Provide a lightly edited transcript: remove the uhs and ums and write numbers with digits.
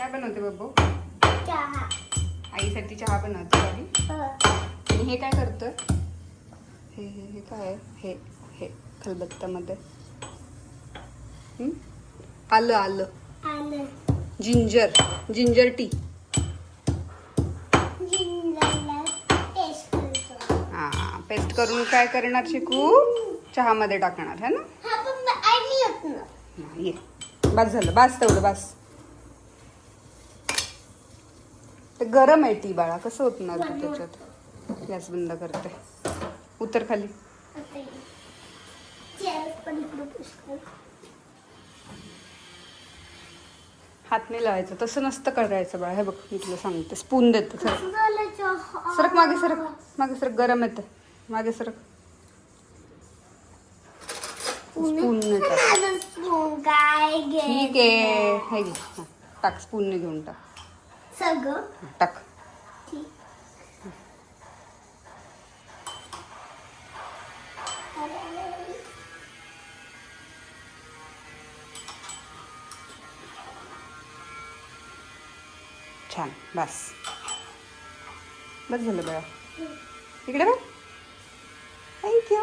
काय बनवते बब्बू? चहा. आईसाठी चहा बनवते आधी. आणि हे काय करतोय? हे हे हे काय आहे? हे हे खलबत्त्यामध्ये आलं आलं आलं. Ginger ginger tea. जिंजरला टेस्ट करतो. हा पेस्ट करून काय करणार शिकू? चहामध्ये टाकणार है ना? हा पण आई येत ना. हा, ये बस झालं बस तेवढं बस. ते गरम आहे टी बाळा कसं होतणार तू त्याच्यात? गॅस बंद करते. उतर खाली. हात नाही लावायचं तसं नसतं करायचं बाळा. हे बघ मी तुला सांगते स्पून देते. सरक मागे सरक गरम येते मागे सरक. स्पून ठीक आहे हे घे हा, टाक स्पूनने घेऊन टाक सगळं टाक. छान बस बस झालं बघा. इकडे बघ थँक्यू.